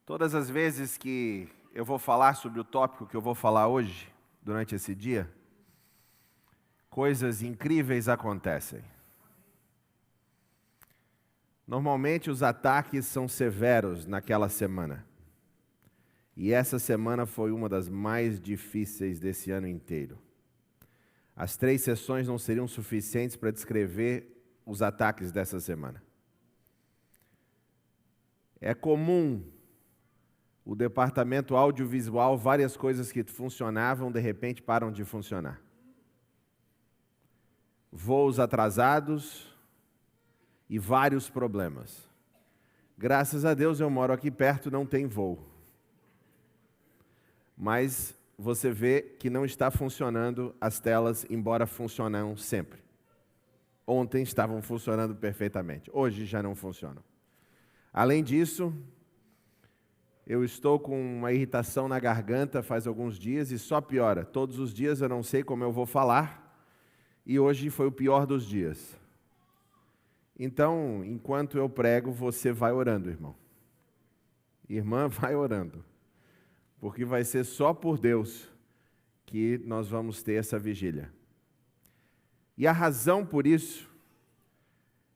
Todas as vezes que eu vou falar sobre o tópico que eu vou falar hoje, durante esse dia, coisas incríveis acontecem. Normalmente os ataques são severos naquela semana. E essa semana foi uma das mais difíceis desse ano inteiro. As 3 sessões não seriam suficientes para descrever os ataques dessa semana. É comum o departamento audiovisual, várias coisas que funcionavam, de repente param de funcionar. Voos atrasados e vários problemas. Graças a Deus eu moro aqui perto, não tem voo. Mas você vê que não está funcionando as telas, embora funcionam sempre. Ontem estavam funcionando perfeitamente, hoje já não funcionam. Além disso, eu estou com uma irritação na garganta faz alguns dias e só piora. Todos os dias eu não sei como eu vou falar e hoje foi o pior dos dias. Então, enquanto eu prego, você vai orando, irmão. Irmã, vai orando. Porque vai ser só por Deus que nós vamos ter essa vigília. E a razão por isso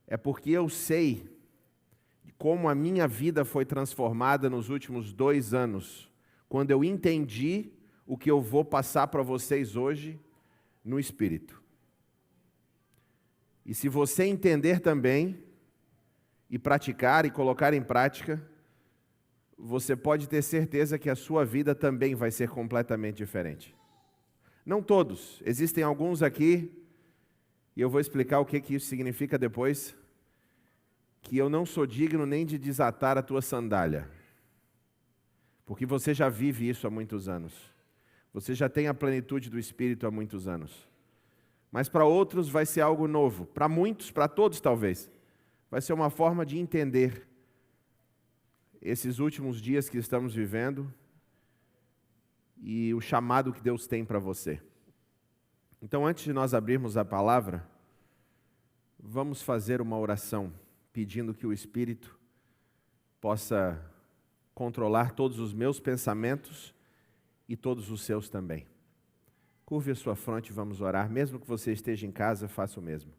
é porque eu sei como a minha vida foi transformada nos últimos 2 anos, quando eu entendi o que eu vou passar para vocês hoje no Espírito. E se você entender também, e praticar e colocar em prática, você pode ter certeza que a sua vida também vai ser completamente diferente. Não todos, existem alguns aqui, e eu vou explicar o que isso significa depois, que eu não sou digno nem de desatar a tua sandália, porque você já vive isso há muitos anos, você já tem a plenitude do Espírito há muitos anos, mas para outros vai ser algo novo, para muitos, para todos talvez, vai ser uma forma de entender esses últimos dias que estamos vivendo e o chamado que Deus tem para você. Então, antes de nós abrirmos a palavra, vamos fazer uma oração, pedindo que o Espírito possa controlar todos os meus pensamentos e todos os seus também. Curve a sua fronte e vamos orar. Mesmo que você esteja em casa, faça o mesmo.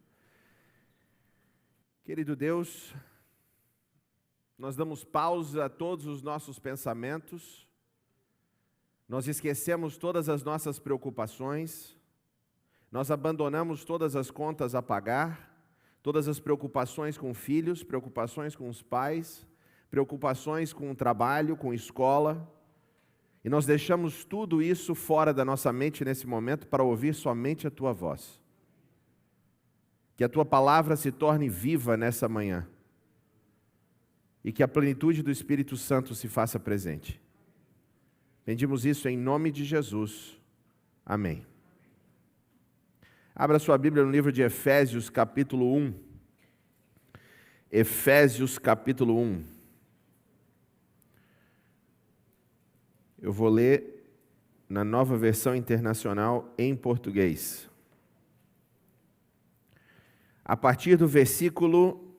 Querido Deus, nós damos pausa a todos os nossos pensamentos, nós esquecemos todas as nossas preocupações, nós abandonamos todas as contas a pagar, todas as preocupações com filhos, preocupações com os pais, preocupações com o trabalho, com a escola, e nós deixamos tudo isso fora da nossa mente nesse momento para ouvir somente a Tua voz. Que a Tua palavra se torne viva nessa manhã e que a plenitude do Espírito Santo se faça presente. Pedimos isso em nome de Jesus. Amém. Abra sua Bíblia no livro de Efésios, capítulo 1. Efésios, capítulo 1. Eu vou ler na Nova Versão Internacional em português. A partir do versículo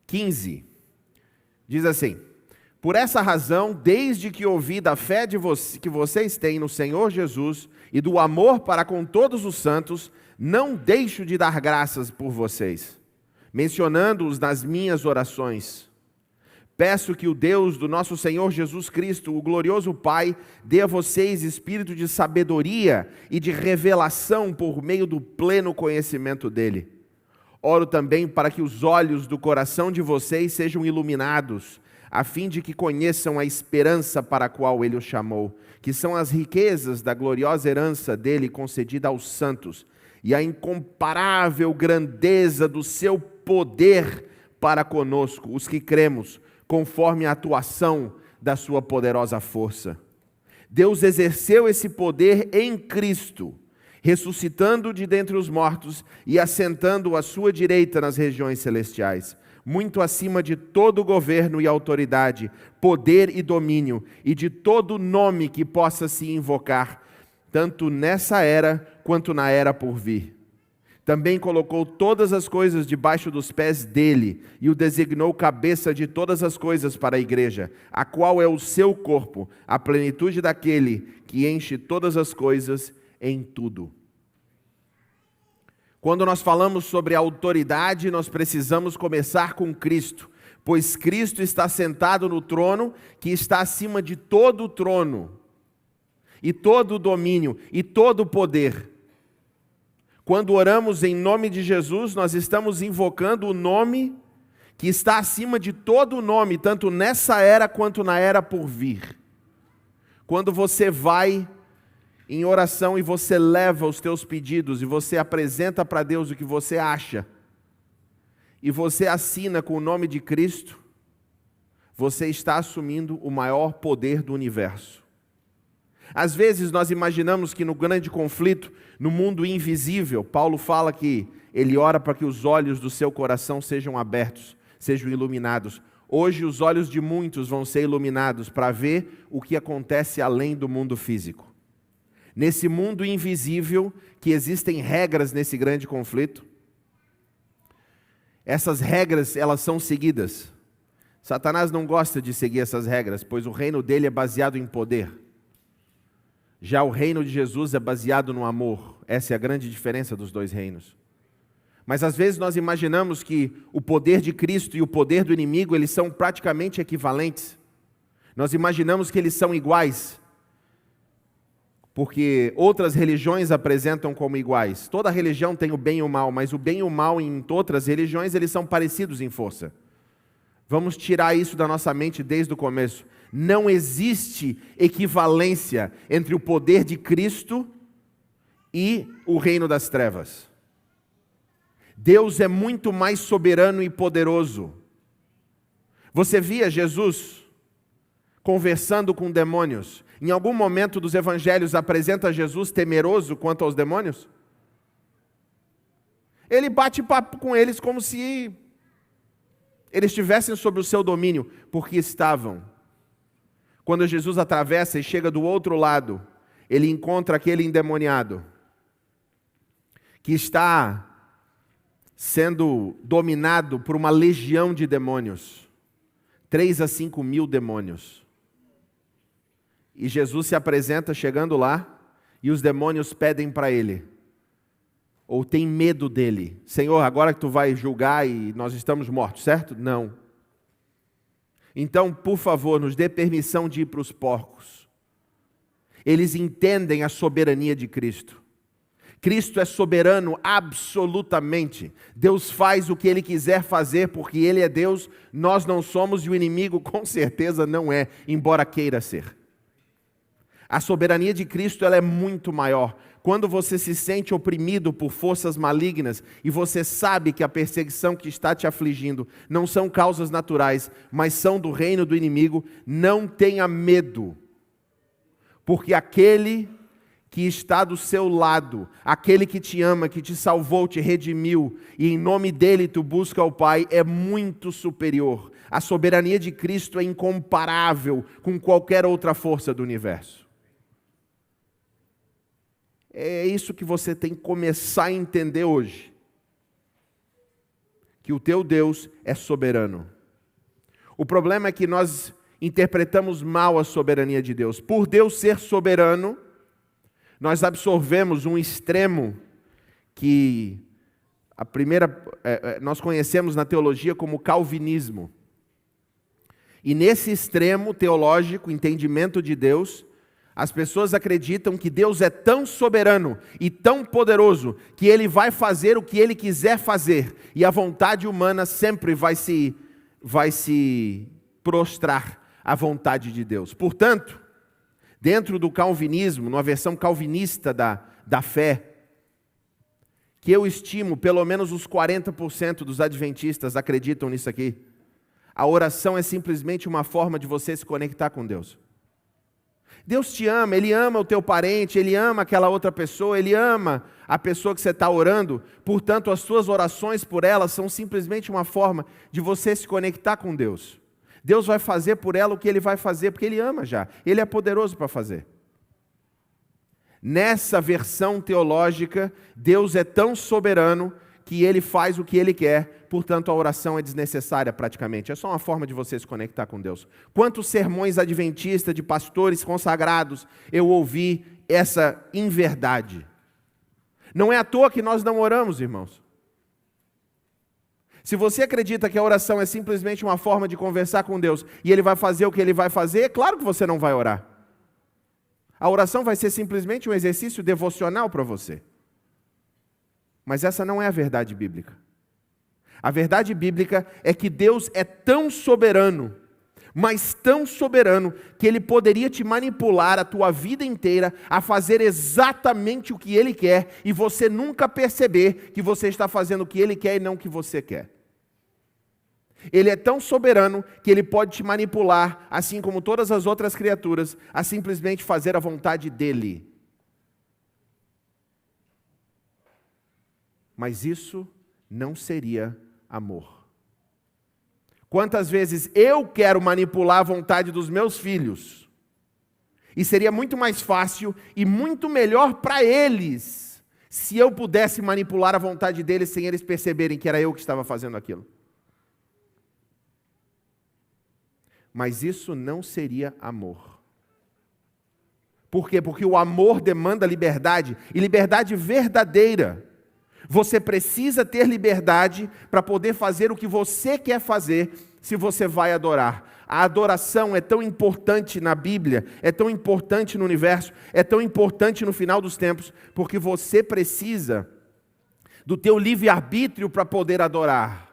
15, diz assim: por essa razão, desde que ouvi da fé que vocês têm no Senhor Jesus e do amor para com todos os santos, não deixo de dar graças por vocês, mencionando-os nas minhas orações. Peço que o Deus do nosso Senhor Jesus Cristo, o glorioso Pai, dê a vocês espírito de sabedoria e de revelação por meio do pleno conhecimento dele. Oro também para que os olhos do coração de vocês sejam iluminados, a fim de que conheçam a esperança para a qual Ele os chamou, que são as riquezas da gloriosa herança dele concedida aos santos, e a incomparável grandeza do seu poder para conosco, os que cremos, conforme a atuação da sua poderosa força. Deus exerceu esse poder em Cristo, ressuscitando de dentre os mortos e assentando à sua direita nas regiões celestiais, muito acima de todo governo e autoridade, poder e domínio, e de todo nome que possa se invocar, tanto nessa era quanto na era por vir. Também colocou todas as coisas debaixo dos pés dele e o designou cabeça de todas as coisas para a igreja, a qual é o seu corpo, a plenitude daquele que enche todas as coisas em tudo. Quando nós falamos sobre autoridade, nós precisamos começar com Cristo, pois Cristo está sentado no trono que está acima de todo o trono, e todo o domínio, e todo o poder. Quando oramos em nome de Jesus, nós estamos invocando o nome que está acima de todo o nome, tanto nessa era quanto na era por vir. Quando você vai em oração e você leva os teus pedidos e você apresenta para Deus o que você acha, e você assina com o nome de Cristo, você está assumindo o maior poder do universo. Às vezes nós imaginamos que no grande conflito, no mundo invisível, Paulo fala que ele ora para que os olhos do seu coração sejam abertos, sejam iluminados. Hoje os olhos de muitos vão ser iluminados para ver o que acontece além do mundo físico. Nesse mundo invisível, que existem regras nesse grande conflito, essas regras, elas são seguidas. Satanás não gosta de seguir essas regras, pois o reino dele é baseado em poder. Já o reino de Jesus é baseado no amor. Essa é a grande diferença dos dois reinos. Mas às vezes nós imaginamos que o poder de Cristo e o poder do inimigo, eles são praticamente equivalentes. Nós imaginamos que eles são iguais, porque outras religiões apresentam como iguais. Toda religião tem o bem e o mal, mas o bem e o mal em outras religiões, eles são parecidos em força. Vamos tirar isso da nossa mente desde o começo. Não existe equivalência entre o poder de Cristo e o reino das trevas. Deus é muito mais soberano e poderoso. Você via Jesus conversando com demônios? Em algum momento dos evangelhos apresenta Jesus temeroso quanto aos demônios? Ele bate papo com eles como se eles estivessem sob o seu domínio, porque estavam. Quando Jesus atravessa e chega do outro lado, ele encontra aquele endemoniado que está sendo dominado por uma legião de demônios, 3 a 5 mil demônios. E Jesus se apresenta chegando lá, e os demônios pedem para ele, ou têm medo dele. Senhor, agora que tu vai julgar e nós estamos mortos, certo? Não. Então, por favor, nos dê permissão de ir para os porcos. Eles entendem a soberania de Cristo. Cristo é soberano absolutamente. Deus faz o que Ele quiser fazer, porque Ele é Deus, nós não somos, e o inimigo com certeza não é, embora queira ser. A soberania de Cristo, ela é muito maior. Quando você se sente oprimido por forças malignas e você sabe que a perseguição que está te afligindo não são causas naturais, mas são do reino do inimigo, não tenha medo, porque aquele que está do seu lado, aquele que te ama, que te salvou, te redimiu, e em nome dele tu busca o Pai, é muito superior. A soberania de Cristo é incomparável com qualquer outra força do universo. É isso que você tem que começar a entender hoje. Que o teu Deus é soberano. O problema é que nós interpretamos mal a soberania de Deus. Por Deus ser soberano, nós absorvemos um extremo que nós conhecemos na teologia como calvinismo. E nesse extremo teológico, entendimento de Deus, as pessoas acreditam que Deus é tão soberano e tão poderoso que Ele vai fazer o que Ele quiser fazer, e a vontade humana sempre vai se prostrar à vontade de Deus. Portanto, dentro do calvinismo, numa versão calvinista da fé, que eu estimo, pelo menos os 40% dos adventistas acreditam nisso aqui, a oração é simplesmente uma forma de você se conectar com Deus. Deus te ama, Ele ama o teu parente, Ele ama aquela outra pessoa, Ele ama a pessoa que você está orando, portanto as suas orações por ela são simplesmente uma forma de você se conectar com Deus. Deus vai fazer por ela o que Ele vai fazer, porque Ele ama já, Ele é poderoso para fazer. Nessa versão teológica, Deus é tão soberano que Ele faz o que Ele quer, portanto a oração é desnecessária praticamente. É só uma forma de você se conectar com Deus. Quantos sermões adventistas de pastores consagrados eu ouvi essa inverdade? Não é à toa que nós não oramos, irmãos. Se você acredita que a oração é simplesmente uma forma de conversar com Deus e Ele vai fazer o que Ele vai fazer, é claro que você não vai orar. A oração vai ser simplesmente um exercício devocional para você. Mas essa não é a verdade bíblica. A verdade bíblica é que Deus é tão soberano, mas tão soberano, que Ele poderia te manipular a tua vida inteira a fazer exatamente o que Ele quer e você nunca perceber que você está fazendo o que Ele quer e não o que você quer. Ele é tão soberano que Ele pode te manipular, assim como todas as outras criaturas, a simplesmente fazer a vontade dEle. Mas isso não seria amor. Quantas vezes eu quero manipular a vontade dos meus filhos, e seria muito mais fácil e muito melhor para eles, se eu pudesse manipular a vontade deles sem eles perceberem que era eu que estava fazendo aquilo. Mas isso não seria amor. Por quê? Porque o amor demanda liberdade, e liberdade verdadeira. Você precisa ter liberdade para poder fazer o que você quer fazer, se você vai adorar. A adoração é tão importante na Bíblia, é tão importante no universo, é tão importante no final dos tempos, porque você precisa do teu livre-arbítrio para poder adorar.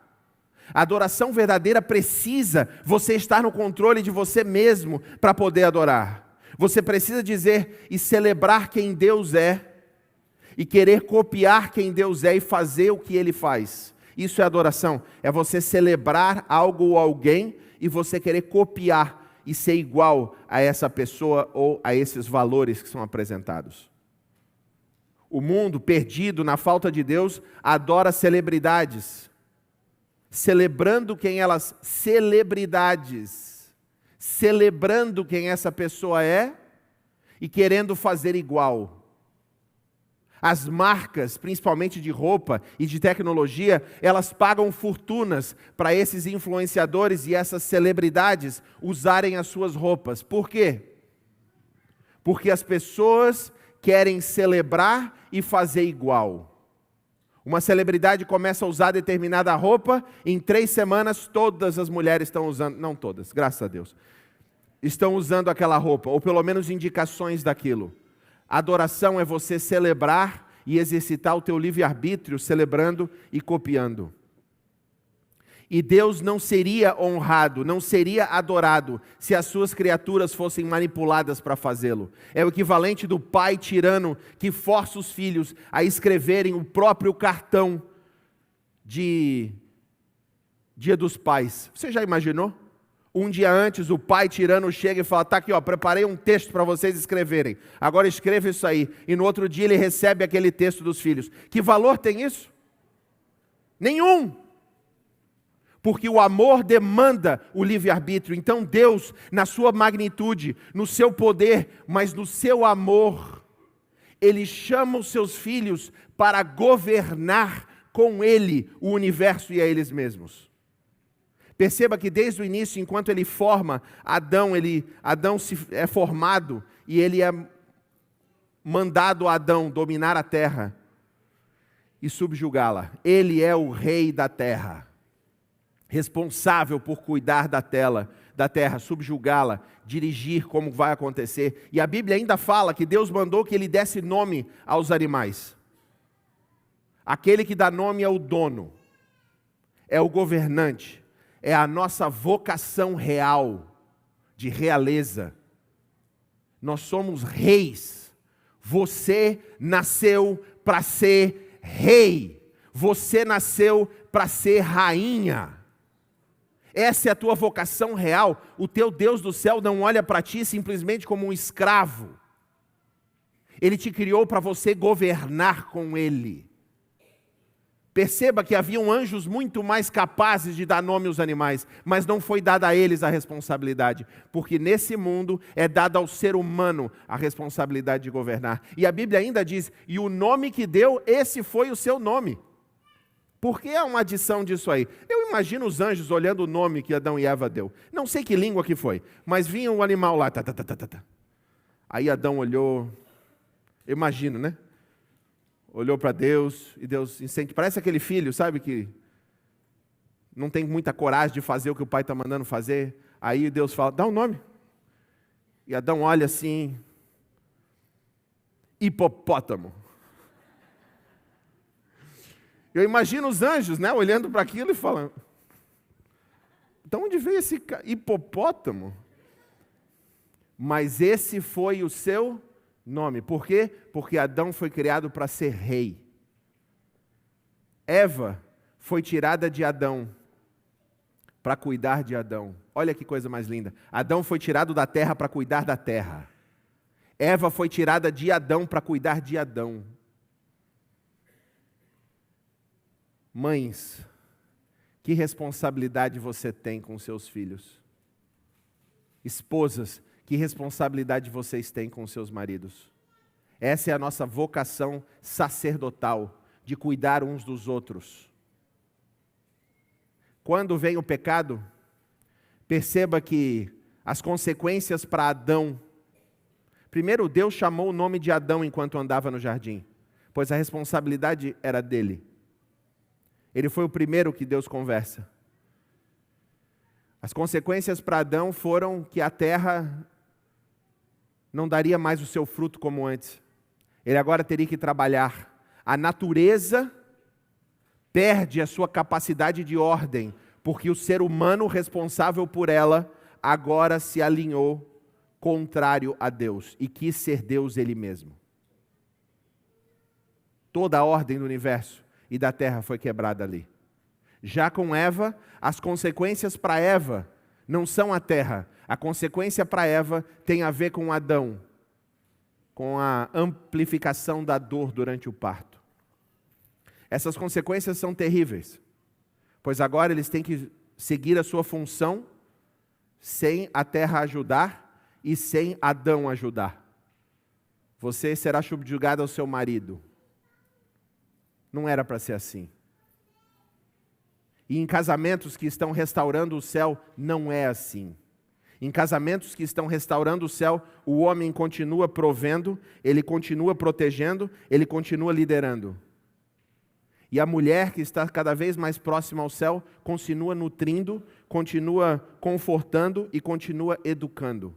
A adoração verdadeira precisa você estar no controle de você mesmo para poder adorar. Você precisa dizer e celebrar quem Deus é, e querer copiar quem Deus é e fazer o que Ele faz. Isso é adoração, é você celebrar algo ou alguém e você querer copiar e ser igual a essa pessoa ou a esses valores que são apresentados. O mundo, perdido na falta de Deus, adora celebridades, celebrando quem elas, celebridades, celebrando quem essa pessoa é e querendo fazer igual. As marcas, principalmente de roupa e de tecnologia, elas pagam fortunas para esses influenciadores e essas celebridades usarem as suas roupas. Por quê? Porque as pessoas querem celebrar e fazer igual. Uma celebridade começa a usar determinada roupa, em 3 semanas todas as mulheres estão usando, não todas, graças a Deus, estão usando aquela roupa, ou pelo menos indicações daquilo. Adoração é você celebrar e exercitar o teu livre-arbítrio, celebrando e copiando. E Deus não seria honrado, não seria adorado, se as suas criaturas fossem manipuladas para fazê-lo. É o equivalente do pai tirano que força os filhos a escreverem o próprio cartão de Dia dos Pais. Você já imaginou? Um dia antes, o pai tirano chega e fala, tá aqui, ó, preparei um texto para vocês escreverem. Agora escreva isso aí. E no outro dia ele recebe aquele texto dos filhos. Que valor tem isso? Nenhum. Porque o amor demanda o livre-arbítrio. Então Deus, na sua magnitude, no seu poder, mas no seu amor, Ele chama os seus filhos para governar com Ele o universo e a eles mesmos. Perceba que desde o início, enquanto Ele forma Adão, Adão é formado e ele é mandado a Adão dominar a terra e subjugá-la. Ele é o rei da terra, responsável por cuidar da terra, subjugá-la, dirigir como vai acontecer. E a Bíblia ainda fala que Deus mandou que Ele desse nome aos animais. Aquele que dá nome é o dono, é o governante. É a nossa vocação real, de realeza. Nós somos reis. Você nasceu para ser rei. Você nasceu para ser rainha. Essa é a tua vocação real. O teu Deus do céu não olha para ti simplesmente como um escravo. Ele te criou para você governar com Ele. Perceba que haviam anjos muito mais capazes de dar nome aos animais, mas não foi dada a eles a responsabilidade, porque nesse mundo é dada ao ser humano a responsabilidade de governar. E a Bíblia ainda diz, e o nome que deu, esse foi o seu nome. Por que há uma adição disso aí? Eu imagino os anjos olhando o nome que Adão e Eva deu. Não sei que língua que foi, mas vinha um animal lá. Tá, tá, tá, tá, tá. Aí Adão olhou, eu imagino, né? Olhou para Deus, e Deus incentiva. Parece aquele filho, sabe, que não tem muita coragem de fazer o que o pai está mandando fazer. Aí Deus fala, dá um nome. E Adão olha assim, hipopótamo. Eu imagino os anjos, né, olhando para aquilo e falando, de onde veio esse hipopótamo? Mas esse foi o seu nome. Por quê? Porque Adão foi criado para ser rei. Eva foi tirada de Adão para cuidar de Adão. Olha que coisa mais linda. Adão foi tirado da terra para cuidar da terra. Eva foi tirada de Adão para cuidar de Adão. Mães, que responsabilidade você tem com seus filhos? Esposas, que responsabilidade vocês têm com seus maridos? Essa é a nossa vocação sacerdotal, de cuidar uns dos outros. Quando vem o pecado, perceba que as consequências para Adão. Primeiro, Deus chamou o nome de Adão enquanto andava no jardim, pois a responsabilidade era dele. Ele foi o primeiro que Deus conversa. As consequências para Adão foram que a terra não daria mais o seu fruto como antes. Ele agora teria que trabalhar. A natureza perde a sua capacidade de ordem, porque o ser humano responsável por ela agora se alinhou contrário a Deus e quis ser Deus ele mesmo. Toda a ordem do universo e da terra foi quebrada ali. Já com Eva, as consequências para Eva não são a terra. A consequência para Eva tem a ver com Adão, com a amplificação da dor durante o parto. Essas consequências são terríveis, pois agora eles têm que seguir a sua função sem a terra ajudar e sem Adão ajudar. Você será subjugado ao seu marido. Não era para ser assim. E em casamentos que estão restaurando o céu, não é assim. Em casamentos que estão restaurando o céu, o homem continua provendo, ele continua protegendo, ele continua liderando. E a mulher que está cada vez mais próxima ao céu, continua nutrindo, continua confortando e continua educando.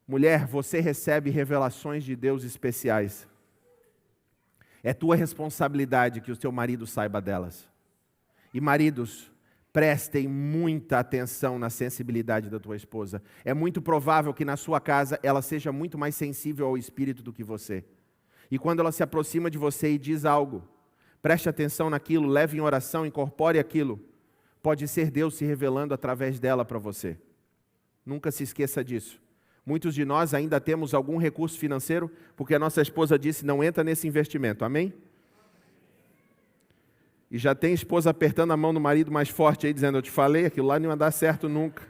Mulher, você recebe revelações de Deus especiais. É tua responsabilidade que o teu marido saiba delas. E maridos, prestem muita atenção na sensibilidade da tua esposa. É muito provável que na sua casa ela seja muito mais sensível ao espírito do que você. E quando ela se aproxima de você e diz algo, preste atenção naquilo, leve em oração, incorpore aquilo. Pode ser Deus se revelando através dela para você. Nunca se esqueça disso. Muitos de nós ainda temos algum recurso financeiro, porque a nossa esposa disse, não entra nesse investimento, amém? E já tem esposa apertando a mão do marido mais forte aí, dizendo, eu te falei, aquilo lá não ia dar certo nunca.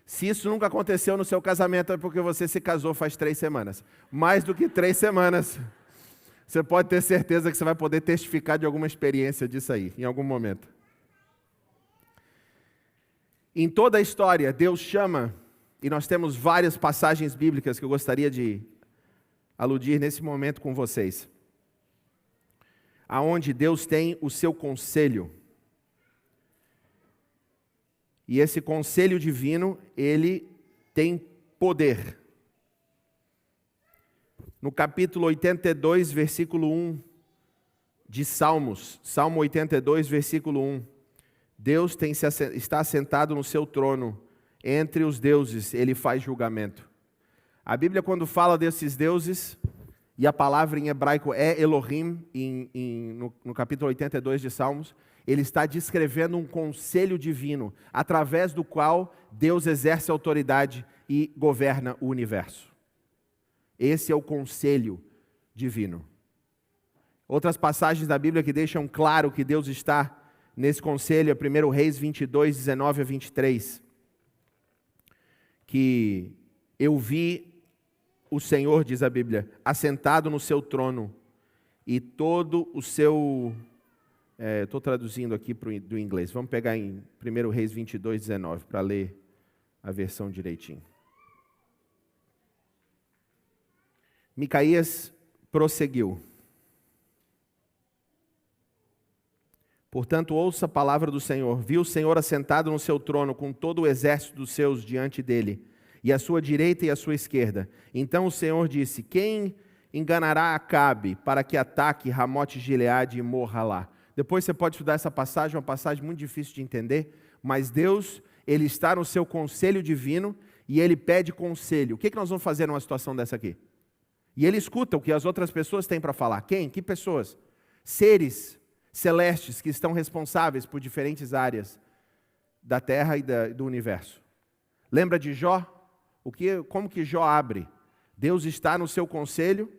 Se isso nunca aconteceu no seu casamento, é porque você se casou faz 3 semanas. Mais do que 3 semanas. Você pode ter certeza que você vai poder testificar de alguma experiência disso aí, em algum momento. Em toda a história, Deus chama, e nós temos várias passagens bíblicas que eu gostaria de aludir nesse momento com vocês, aonde Deus tem o seu conselho. E esse conselho divino, ele tem poder. No capítulo 82, versículo 1 de Salmos, Salmo 82, versículo 1, Deus está assentado no seu trono, entre os deuses, ele faz julgamento. A Bíblia, quando fala desses deuses, e a palavra em hebraico é Elohim, no capítulo 82 de Salmos, ele está descrevendo um conselho divino, através do qual Deus exerce autoridade e governa o universo. Esse é o conselho divino. Outras passagens da Bíblia que deixam claro que Deus está nesse conselho, é 1 Reis 22, 19 a 23. Que eu vi o Senhor, diz a Bíblia, assentado no seu trono, e todo o seu... Estou traduzindo aqui do inglês. Vamos pegar em 1 Reis 22, 19, para ler a versão direitinho. Micaías prosseguiu. Portanto, ouça a palavra do Senhor. Viu o Senhor assentado no seu trono, com todo o exército dos seus diante dele, e à sua direita e à sua esquerda. Então o Senhor disse: quem enganará Acabe para que ataque Ramote Gileade e morra lá? Depois você pode estudar essa passagem, uma passagem muito difícil de entender, mas Deus, Ele está no seu conselho divino e Ele pede conselho. O que nós vamos fazer numa situação dessa aqui? E Ele escuta o que as outras pessoas têm para falar. Quem? Que pessoas? Seres celestes que estão responsáveis por diferentes áreas da terra e do universo. Lembra de Jó? Como que Jó abre? Deus está no seu conselho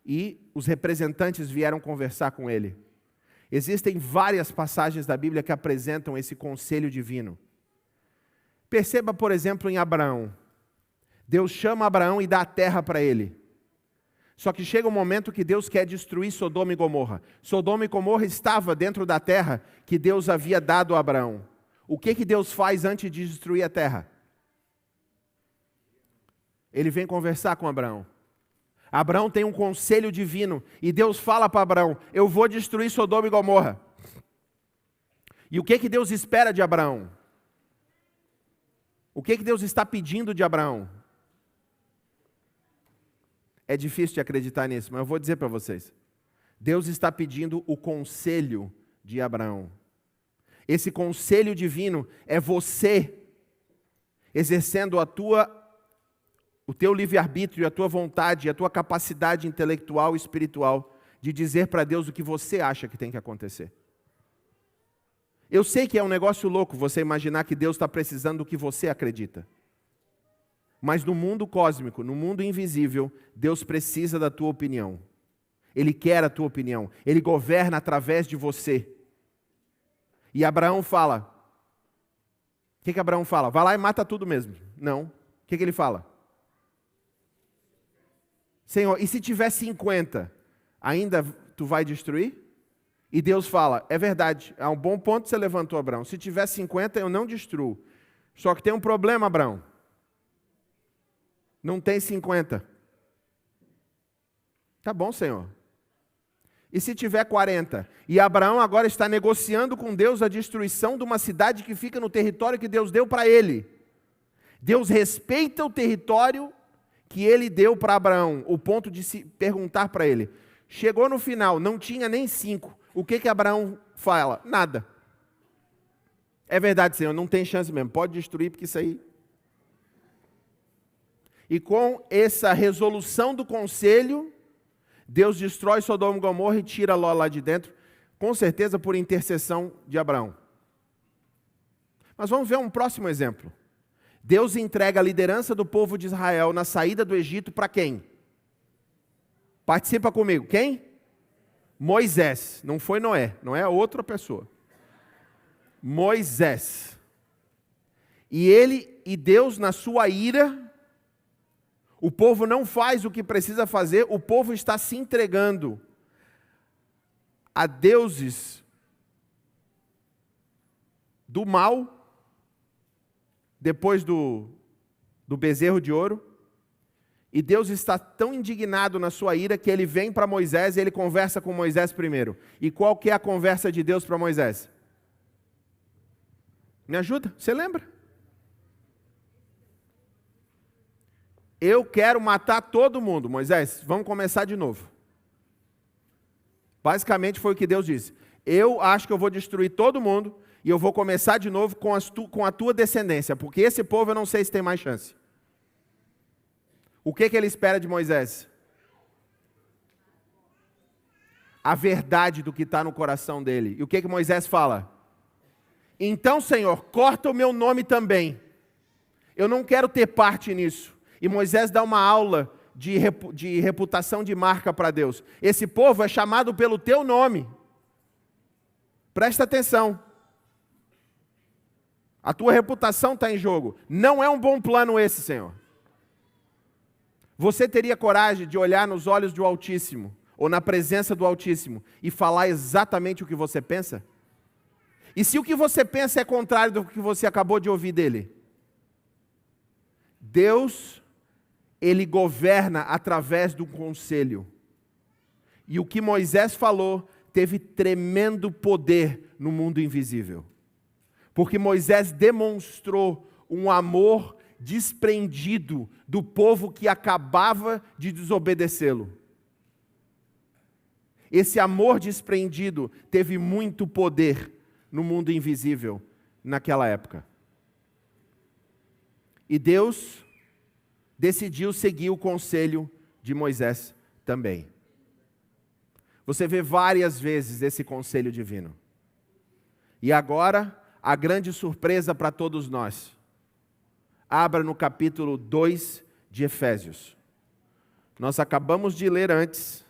e os representantes vieram conversar com ele. Existem várias passagens da Bíblia que apresentam esse conselho divino. Perceba, por exemplo, em Abraão. Deus chama Abraão e dá a terra para ele. Só que chega um momento que Deus quer destruir Sodoma e Gomorra. Sodoma e Gomorra estava dentro da terra que Deus havia dado a Abraão. O que Deus faz antes de destruir a terra? Ele vem conversar com Abraão. Abraão tem um conselho divino e Deus fala para Abraão: eu vou destruir Sodoma e Gomorra. E o que Deus espera de Abraão? O que Deus está pedindo de Abraão? É difícil de acreditar nisso, mas eu vou dizer para vocês. Deus está pedindo o conselho de Abraão. Esse conselho divino é você exercendo o teu livre-arbítrio, a tua vontade, a tua capacidade intelectual e espiritual de dizer para Deus o que você acha que tem que acontecer. Eu sei que é um negócio louco você imaginar que Deus está precisando do que você acredita. Mas no mundo cósmico, no mundo invisível, Deus precisa da tua opinião. Ele quer a tua opinião. Ele governa através de você. E Abraão fala... O que Abraão fala? Vai lá e mata tudo mesmo. Não. O que ele fala? Senhor, e se tiver 50, ainda tu vai destruir? E Deus fala: é verdade, é um bom ponto que você levantou, Abraão. Se tiver 50, eu não destruo. Só que tem um problema, Abraão. Não tem 50. Tá bom, Senhor. E se tiver 40? E Abraão agora está negociando com Deus a destruição de uma cidade que fica no território que Deus deu para ele. Deus respeita o território que ele deu para Abraão, o ponto de se perguntar para ele. Chegou no final, não tinha nem 5. O que Abraão fala? Nada. É verdade, Senhor, não tem chance mesmo. Pode destruir, porque isso aí... E com essa resolução do conselho, Deus destrói Sodoma e Gomorra e tira Ló lá de dentro, com certeza por intercessão de Abraão. Mas vamos ver um próximo exemplo. Deus entrega a liderança do povo de Israel na saída do Egito para quem? Participa comigo. Quem? Moisés. Não foi Noé. Noé é outra pessoa. Moisés. E Deus, na sua ira, o povo não faz o que precisa fazer, o povo está se entregando a deuses do mal, depois do bezerro de ouro, e Deus está tão indignado na sua ira que ele vem para Moisés e ele conversa com Moisés primeiro. E qual que é a conversa de Deus para Moisés? Me ajuda? Você lembra? Eu quero matar todo mundo. Moisés, vamos começar de novo. Basicamente foi o que Deus disse. Eu acho que eu vou destruir todo mundo e eu vou começar de novo com a tua descendência, porque esse povo eu não sei se tem mais chance. O que ele espera de Moisés? A verdade do que está no coração dele. E o que Moisés fala? Então, Senhor, corta o meu nome também. Eu não quero ter parte nisso. E Moisés dá uma aula de reputação de marca para Deus. Esse povo é chamado pelo teu nome. Presta atenção. A tua reputação está em jogo. Não é um bom plano esse, Senhor. Você teria coragem de olhar nos olhos do Altíssimo, ou na presença do Altíssimo, e falar exatamente o que você pensa? E se o que você pensa é contrário do que você acabou de ouvir dele? Deus, Ele governa através do conselho. E o que Moisés falou teve tremendo poder no mundo invisível. Porque Moisés demonstrou um amor desprendido do povo que acabava de desobedecê-lo. Esse amor desprendido teve muito poder no mundo invisível naquela época. E Deus decidiu seguir o conselho de Moisés também. Você vê várias vezes esse conselho divino. E agora, a grande surpresa para todos nós. Abra no capítulo 2 de Efésios. Nós acabamos de ler antes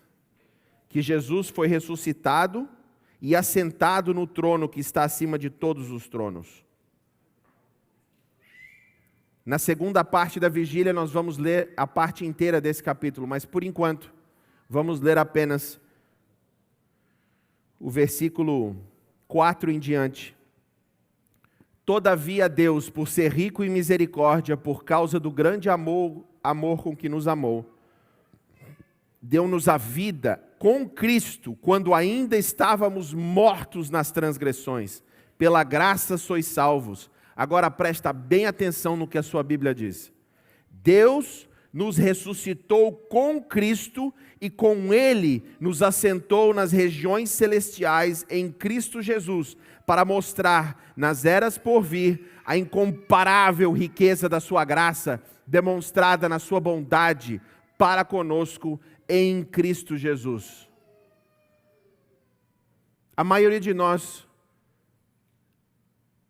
que Jesus foi ressuscitado e assentado no trono que está acima de todos os tronos. Na segunda parte da vigília nós vamos ler a parte inteira desse capítulo, mas por enquanto vamos ler apenas o versículo 4 em diante. Todavia Deus, por ser rico em misericórdia, por causa do grande amor com que nos amou, deu-nos a vida com Cristo, quando ainda estávamos mortos nas transgressões. Pela graça sois salvos. Agora presta bem atenção no que a sua Bíblia diz. Deus nos ressuscitou com Cristo e com Ele nos assentou nas regiões celestiais em Cristo Jesus, para mostrar nas eras por vir a incomparável riqueza da sua graça, demonstrada na sua bondade para conosco em Cristo Jesus. A maioria de nós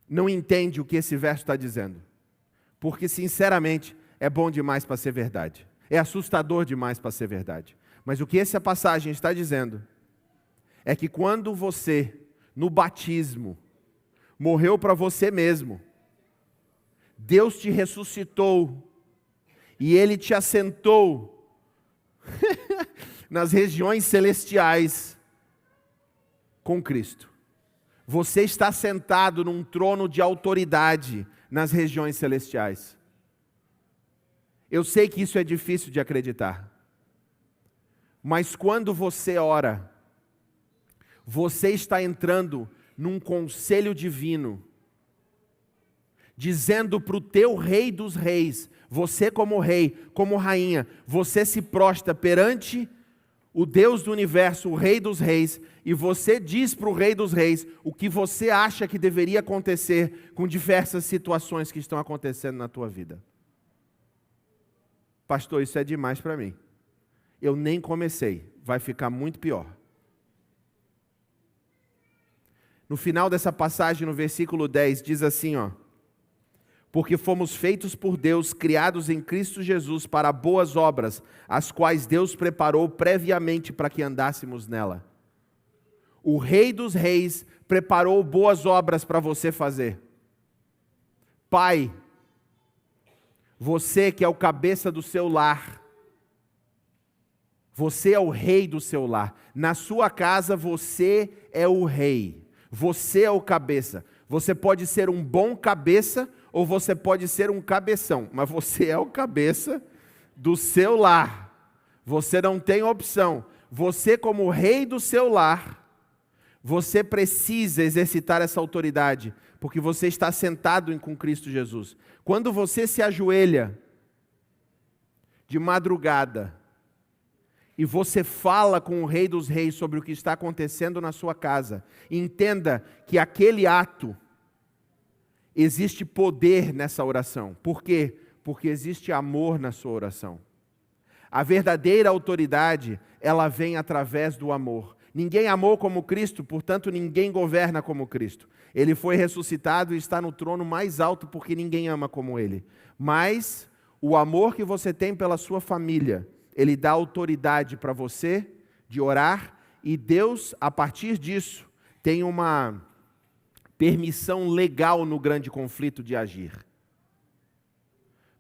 não entende o que esse verso está dizendo, porque sinceramente é bom demais para ser verdade, é assustador demais para ser verdade. Mas o que essa passagem está dizendo é que quando você, no batismo, morreu para você mesmo, Deus te ressuscitou e Ele te assentou nas regiões celestiais com Cristo. Você está sentado num trono de autoridade nas regiões celestiais. Eu sei que isso é difícil de acreditar. Mas quando você ora, você está entrando num conselho divino, dizendo para o teu Rei dos Reis, você como rei, como rainha, você se prostra perante o Deus do universo, o Rei dos Reis, e você diz para o Rei dos Reis o que você acha que deveria acontecer com diversas situações que estão acontecendo na tua vida. Pastor, isso é demais para mim. Eu nem comecei, vai ficar muito pior. No final dessa passagem, no versículo 10, diz assim, porque fomos feitos por Deus, criados em Cristo Jesus para boas obras, as quais Deus preparou previamente para que andássemos nela. O Rei dos Reis preparou boas obras para você fazer. Pai, você que é o cabeça do seu lar, você é o rei do seu lar. Na sua casa você é o rei, você é o cabeça. Você pode ser um bom cabeça ou você pode ser um cabeção, mas você é o cabeça do seu lar. Você não tem opção. Você, como rei do seu lar, você precisa exercitar essa autoridade, porque você está sentado com Cristo Jesus. Quando você se ajoelha de madrugada e você fala com o Rei dos Reis sobre o que está acontecendo na sua casa, entenda que aquele ato, existe poder nessa oração. Por quê? Porque existe amor na sua oração. A verdadeira autoridade, ela vem através do amor. Ninguém amou como Cristo, portanto ninguém governa como Cristo. Ele foi ressuscitado e está no trono mais alto porque ninguém ama como Ele. Mas o amor que você tem pela sua família Ele dá autoridade para você de orar, e Deus, a partir disso, tem uma permissão legal no grande conflito de agir.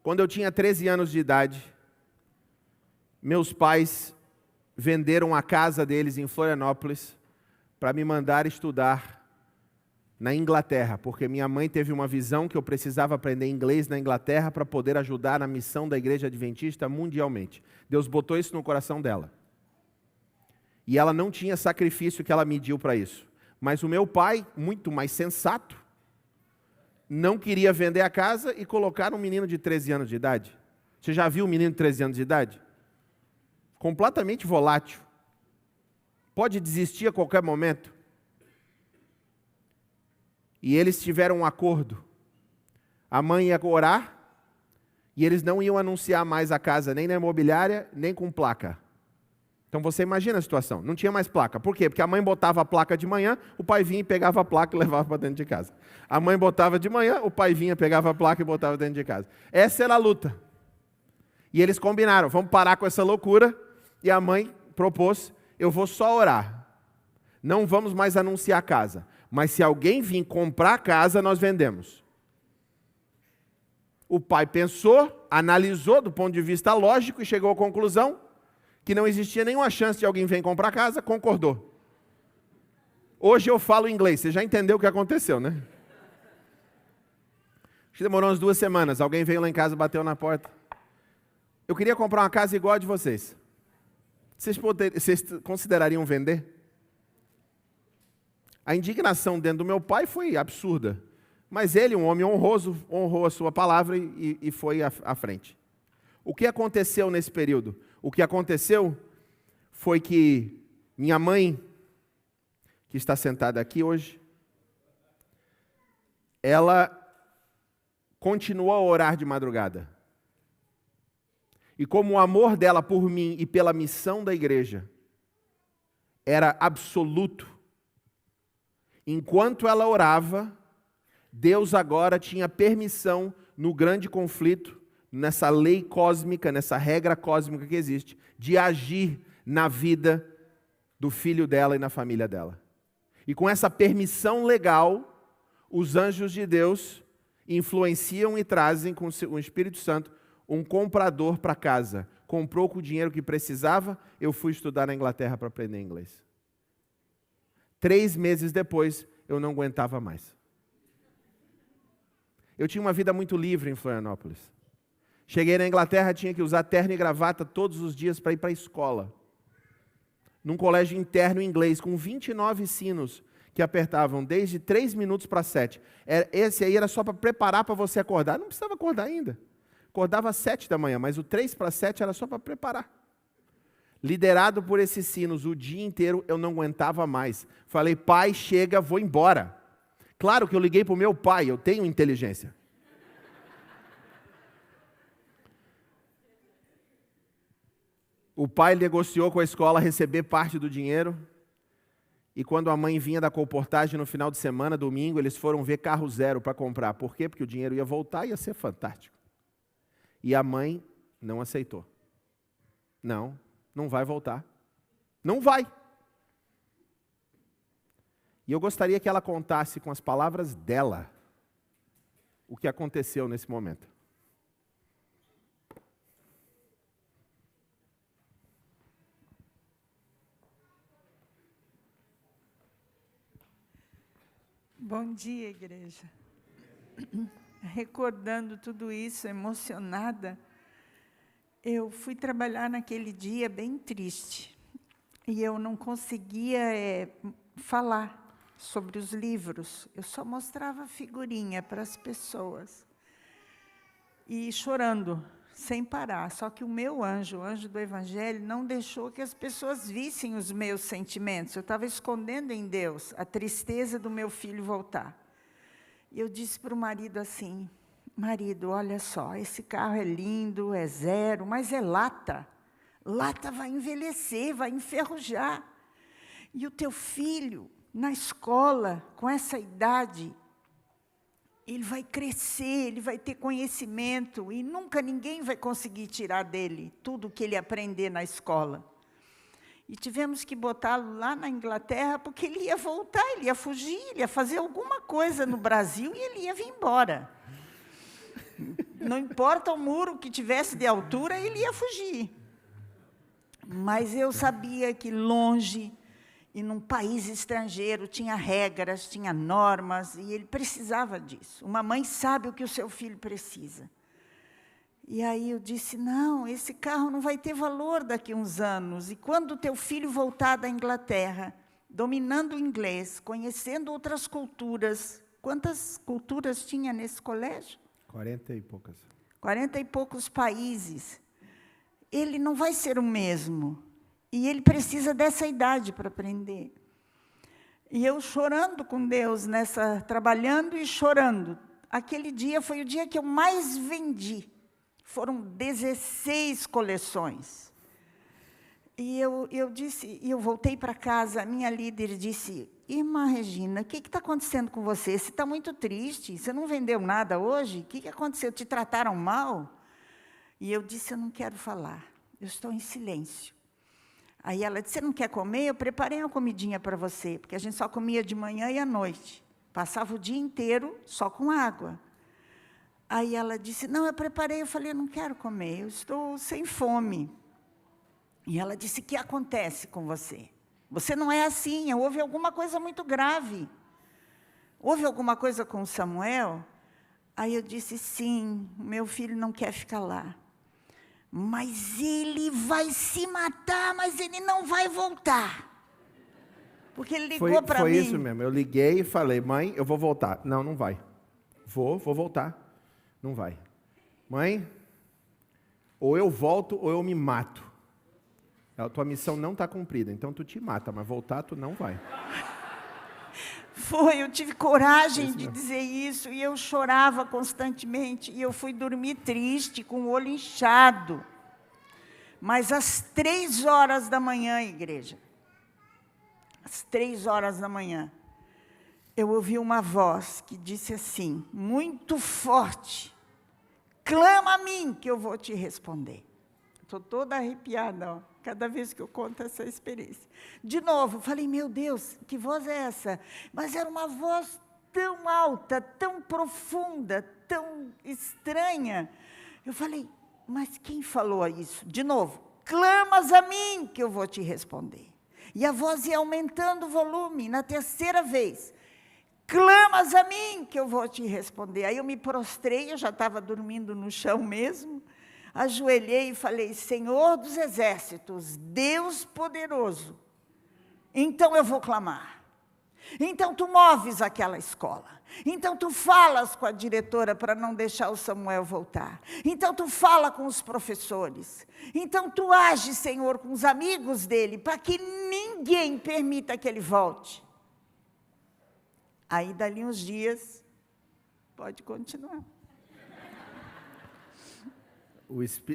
Quando eu tinha 13 anos de idade, meus pais venderam a casa deles em Florianópolis para me mandar estudar na Inglaterra, porque minha mãe teve uma visão que eu precisava aprender inglês na Inglaterra para poder ajudar na missão da Igreja Adventista mundialmente. Deus botou isso no coração dela. E ela não tinha sacrifício que ela mediu para isso. Mas o meu pai, muito mais sensato, não queria vender a casa e colocar um menino de 13 anos de idade. Você já viu um menino de 13 anos de idade? Completamente volátil. Pode desistir a qualquer momento. E eles tiveram um acordo. A mãe ia orar e eles não iam anunciar mais a casa, nem na imobiliária, nem com placa. Então você imagina a situação, não tinha mais placa. Por quê? Porque a mãe botava a placa de manhã, o pai vinha e pegava a placa e levava para dentro de casa. A mãe botava de manhã, o pai vinha, pegava a placa e botava dentro de casa. Essa era a luta. E eles combinaram, vamos parar com essa loucura. E a mãe propôs, eu vou só orar. Não vamos mais anunciar a casa. Mas se alguém vir comprar a casa, nós vendemos. O pai pensou, analisou do ponto de vista lógico e chegou à conclusão que não existia nenhuma chance de alguém vir comprar a casa, concordou. Hoje eu falo inglês, você já entendeu o que aconteceu, né? Acho que demorou umas 2 semanas, alguém veio lá em casa, bateu na porta. Eu queria comprar uma casa igual a de vocês. Vocês considerariam vender? A indignação dentro do meu pai foi absurda. Mas ele, um homem honroso, honrou a sua palavra e foi à frente. O que aconteceu nesse período? O que aconteceu foi que minha mãe, que está sentada aqui hoje, ela continuou a orar de madrugada. E como o amor dela por mim e pela missão da igreja era absoluto, enquanto ela orava, Deus agora tinha permissão no grande conflito, nessa lei cósmica, nessa regra cósmica que existe, de agir na vida do filho dela e na família dela. E com essa permissão legal, os anjos de Deus influenciam e trazem com o Espírito Santo um comprador para casa. Comprou com o dinheiro que precisava, eu fui estudar na Inglaterra para aprender inglês. 3 meses depois, eu não aguentava mais. Eu tinha uma vida muito livre em Florianópolis. Cheguei na Inglaterra, tinha que usar terno e gravata todos os dias para ir para a escola. Num colégio interno inglês, com 29 sinos que apertavam desde 3 minutos para 7. Esse aí era só para preparar para você acordar. Não precisava acordar ainda. Acordava às 7 da manhã, mas o 3 para 7 era só para preparar. Liderado por esses sinos o dia inteiro, eu não aguentava mais. Falei, pai, chega, vou embora. Claro que eu liguei para o meu pai, eu tenho inteligência. O pai negociou com a escola receber parte do dinheiro. E quando a mãe vinha da colportagem no final de semana, domingo, eles foram ver carro zero para comprar. Por quê? Porque o dinheiro ia voltar e ia ser fantástico. E a mãe não aceitou. Não vai voltar. Não vai. E eu gostaria que ela contasse com as palavras dela o que aconteceu nesse momento. Bom dia, igreja. Recordando tudo isso, emocionada, eu fui trabalhar naquele dia bem triste. E eu não conseguia falar sobre os livros. Eu só mostrava figurinha para as pessoas. E chorando, sem parar. Só que o meu anjo, o anjo do Evangelho, não deixou que as pessoas vissem os meus sentimentos. Eu estava escondendo em Deus a tristeza do meu filho voltar. E eu disse para o marido assim, marido, olha só, esse carro é lindo, é zero, mas é lata. Lata vai envelhecer, vai enferrujar. E o teu filho, na escola, com essa idade, ele vai crescer, ele vai ter conhecimento, e nunca ninguém vai conseguir tirar dele tudo que ele aprender na escola. E tivemos que botá-lo lá na Inglaterra, porque ele ia voltar, ele ia fugir, ele ia fazer alguma coisa no Brasil, e ele ia vir embora. Não importa o muro que tivesse de altura, ele ia fugir. Mas eu sabia que longe, e num país estrangeiro, tinha regras, tinha normas, e ele precisava disso. Uma mãe sabe o que o seu filho precisa. E aí eu disse, não, esse carro não vai ter valor daqui a uns anos. E quando o teu filho voltar da Inglaterra, dominando o inglês, conhecendo outras culturas, quantas culturas tinha nesse colégio? 40 e poucas. 40 e poucos países. Ele não vai ser o mesmo. E ele precisa dessa idade para aprender. E eu chorando com Deus, trabalhando e chorando. Aquele dia foi o dia que eu mais vendi. Foram 16 coleções. E eu voltei para casa, a minha líder disse, irmã Regina, o que está acontecendo com você? Você está muito triste, você não vendeu nada hoje? O que aconteceu? Te trataram mal? E eu disse, eu não quero falar, eu estou em silêncio. Aí ela disse, você não quer comer? Eu preparei uma comidinha para você, porque a gente só comia de manhã e à noite. Passava o dia inteiro só com água. Aí ela disse, não, eu preparei. Eu falei, eu não quero comer, eu estou sem fome. E ela disse, o que acontece com você? Você não é assim, houve alguma coisa muito grave. Houve alguma coisa com o Samuel? Aí eu disse, sim, meu filho não quer ficar lá. Mas ele vai se matar, mas ele não vai voltar. Porque ele ligou para mim. Foi isso mesmo, eu liguei e falei, mãe, eu vou voltar. Não, não vai. Vou voltar. Não vai. Mãe, ou eu volto ou eu me mato. A tua missão não está cumprida, então tu te mata, mas voltar tu não vai. Eu tive coragem de dizer isso, e eu chorava constantemente, e eu fui dormir triste, com o olho inchado. Mas às 3 horas da manhã, igreja, às 3 horas da manhã, eu ouvi uma voz que disse assim, muito forte, clama a mim que eu vou te responder. Estou toda arrepiada, ó, cada vez que eu conto essa experiência. De novo, falei, meu Deus, que voz é essa? Mas era uma voz tão alta, tão profunda, tão estranha. Eu falei, mas quem falou isso? De novo, clamas a mim que eu vou te responder. E a voz ia aumentando o volume, na 3ª vez. Clamas a mim que eu vou te responder. Aí eu me prostrei, eu já estava dormindo no chão mesmo, ajoelhei e falei, Senhor dos exércitos, Deus poderoso, então eu vou clamar. Então tu moves aquela escola. Então tu falas com a diretora para não deixar o Samuel voltar. Então tu fala com os professores. Então tu age, Senhor, com os amigos dele, para que ninguém permita que ele volte. Aí, dali uns dias, pode continuar.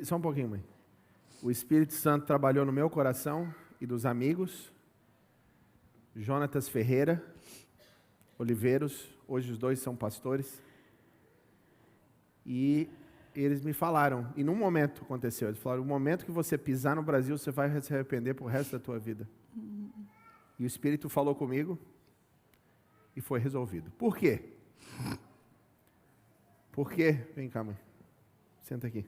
Só um pouquinho, mãe. O Espírito Santo trabalhou no meu coração e dos amigos. Jonatas Ferreira, Oliveiros, hoje os dois são pastores. E eles me falaram, e num momento aconteceu, eles falaram, no momento que você pisar no Brasil, você vai se arrepender pro resto da tua vida. E o Espírito falou comigo e foi resolvido. Por quê? Por quê? Vem cá, mãe. Senta aqui.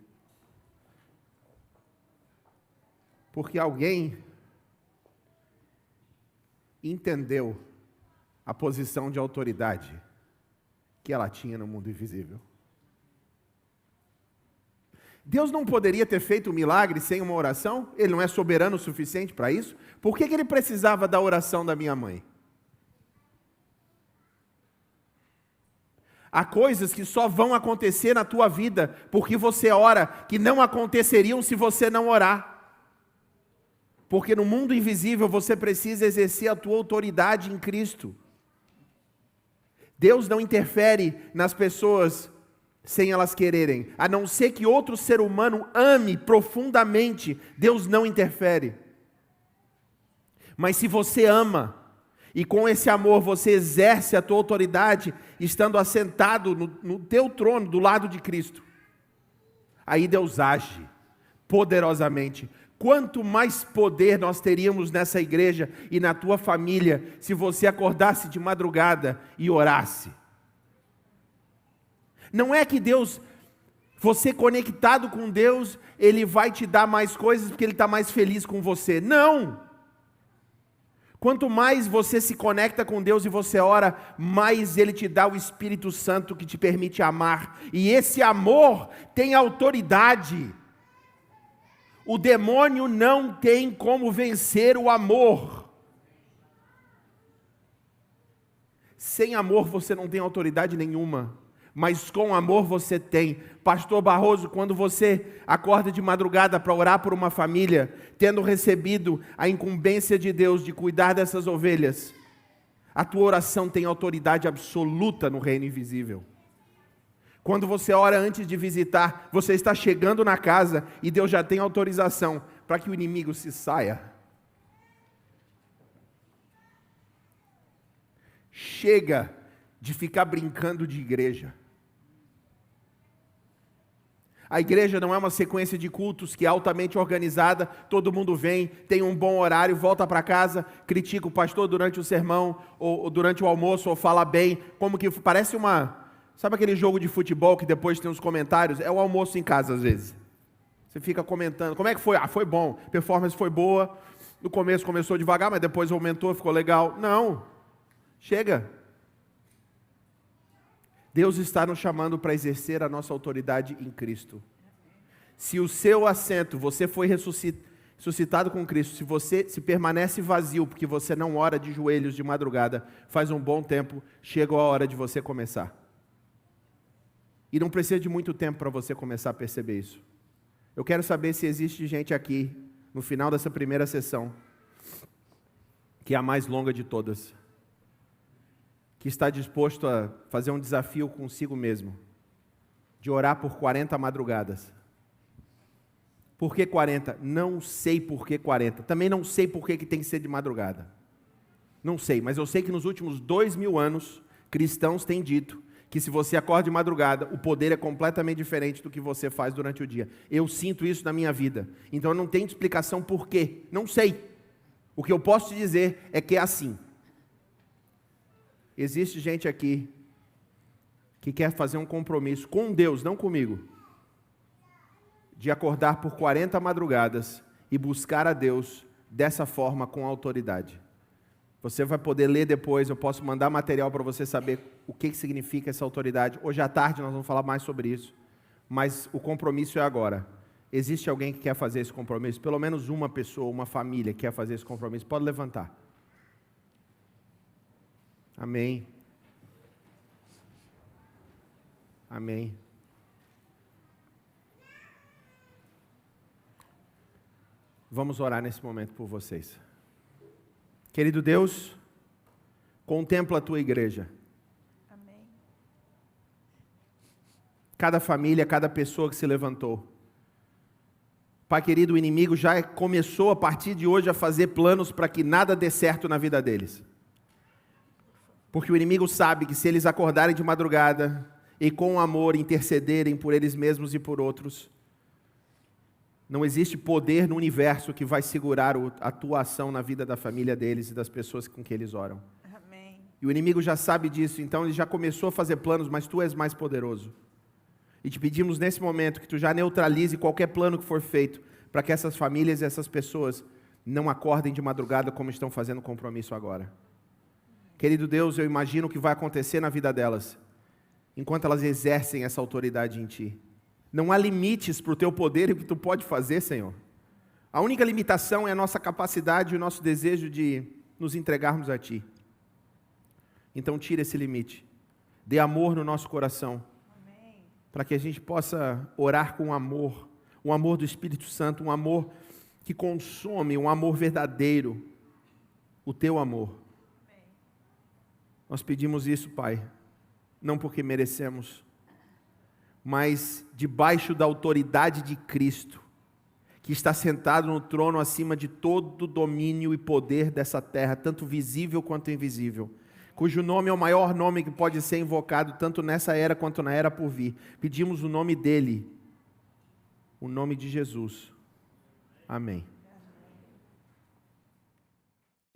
Porque alguém entendeu a posição de autoridade que ela tinha no mundo invisível. Deus não poderia ter feito um milagre sem uma oração? Ele não é soberano o suficiente para isso? Por que ele precisava da oração da minha mãe? Há coisas que só vão acontecer na tua vida porque você ora, que não aconteceriam se você não orar. Porque no mundo invisível você precisa exercer a tua autoridade em Cristo. Deus não interfere nas pessoas sem elas quererem. A não ser que outro ser humano ame profundamente, Deus não interfere. Mas se você ama, E com esse amor você exerce a tua autoridade, estando assentado no teu trono, do lado de Cristo. Aí Deus age poderosamente. Quanto mais poder nós teríamos nessa igreja e na tua família, se você acordasse de madrugada e orasse. Não é que Deus, você conectado com Deus, Ele vai te dar mais coisas porque Ele está mais feliz com você. Não! Quanto mais você se conecta com Deus e você ora, mais Ele te dá o Espírito Santo que te permite amar. E esse amor tem autoridade. O demônio não tem como vencer o amor. Sem amor você não tem autoridade nenhuma. Mas com amor você tem. Pastor Barroso, quando você acorda de madrugada para orar por uma família, tendo recebido a incumbência de Deus de cuidar dessas ovelhas, a tua oração tem autoridade absoluta no reino invisível. Quando você ora antes de visitar, você está chegando na casa e Deus já tem autorização para que o inimigo se saia. Chega de ficar brincando de igreja. A igreja não é uma sequência de cultos que é altamente organizada, todo mundo vem, tem um bom horário, volta para casa, critica o pastor durante o sermão, ou durante o almoço, ou fala bem, como que parece sabe aquele jogo de futebol que depois tem os comentários? É o almoço em casa às vezes. Você fica comentando, como é que foi? Ah, foi bom, performance foi boa, no começo começou devagar, mas depois aumentou, ficou legal. Não, chega. Deus está nos chamando para exercer a nossa autoridade em Cristo. Se o seu assento, você foi ressuscitado com Cristo, se você se permanece vazio, porque você não ora de joelhos de madrugada, faz um bom tempo, chega a hora de você começar. E não precisa de muito tempo para você começar a perceber isso. Eu quero saber se existe gente aqui, no final dessa primeira sessão, que é a mais longa de todas, que está disposto a fazer um desafio consigo mesmo, de orar por 40 madrugadas. Por que 40? Não sei por que 40. Também não sei por que tem que ser de madrugada. Não sei, mas eu sei que nos últimos 2000 anos, cristãos têm dito que se você acorda de madrugada, o poder é completamente diferente do que você faz durante o dia. Eu sinto isso na minha vida. Então eu não tenho explicação por quê. Não sei. O que eu posso te dizer é que é assim. Existe gente aqui que quer fazer um compromisso com Deus, não comigo, de acordar por 40 madrugadas e buscar a Deus dessa forma com autoridade. Você vai poder ler depois, eu posso mandar material para você saber o que significa essa autoridade. Hoje à tarde nós vamos falar mais sobre isso, mas o compromisso é agora. Existe alguém que quer fazer esse compromisso? Pelo menos uma pessoa, uma família que quer fazer esse compromisso. Pode levantar. Amém. Amém. Vamos orar nesse momento por vocês. Querido Deus, contempla a tua igreja. Amém. Cada família, cada pessoa que se levantou. Pai querido, o inimigo já começou a partir de hoje a fazer planos para que nada dê certo na vida deles. Porque o inimigo sabe que se eles acordarem de madrugada e com amor intercederem por eles mesmos e por outros, não existe poder no universo que vai segurar a tua ação na vida da família deles e das pessoas com que eles oram. Amém. E o inimigo já sabe disso, então ele já começou a fazer planos, mas tu és mais poderoso. E te pedimos nesse momento que tu já neutralize qualquer plano que for feito, para que essas famílias e essas pessoas não acordem de madrugada como estão fazendo compromisso agora. Querido Deus, eu imagino o que vai acontecer na vida delas, enquanto elas exercem essa autoridade em Ti. Não há limites para o Teu poder e o que Tu pode fazer, Senhor. A única limitação é a nossa capacidade e o nosso desejo de nos entregarmos a Ti. Então tira esse limite. Dê amor no nosso coração. Amém. Para que a gente possa orar com amor. Um amor do Espírito Santo, um amor que consome, um amor verdadeiro. O Teu amor. Amém. Nós pedimos isso, Pai, não porque merecemos, mas debaixo da autoridade de Cristo, que está sentado no trono acima de todo domínio e poder dessa terra, tanto visível quanto invisível, cujo nome é o maior nome que pode ser invocado tanto nessa era quanto na era por vir. Pedimos o nome dele, o nome de Jesus. Amém.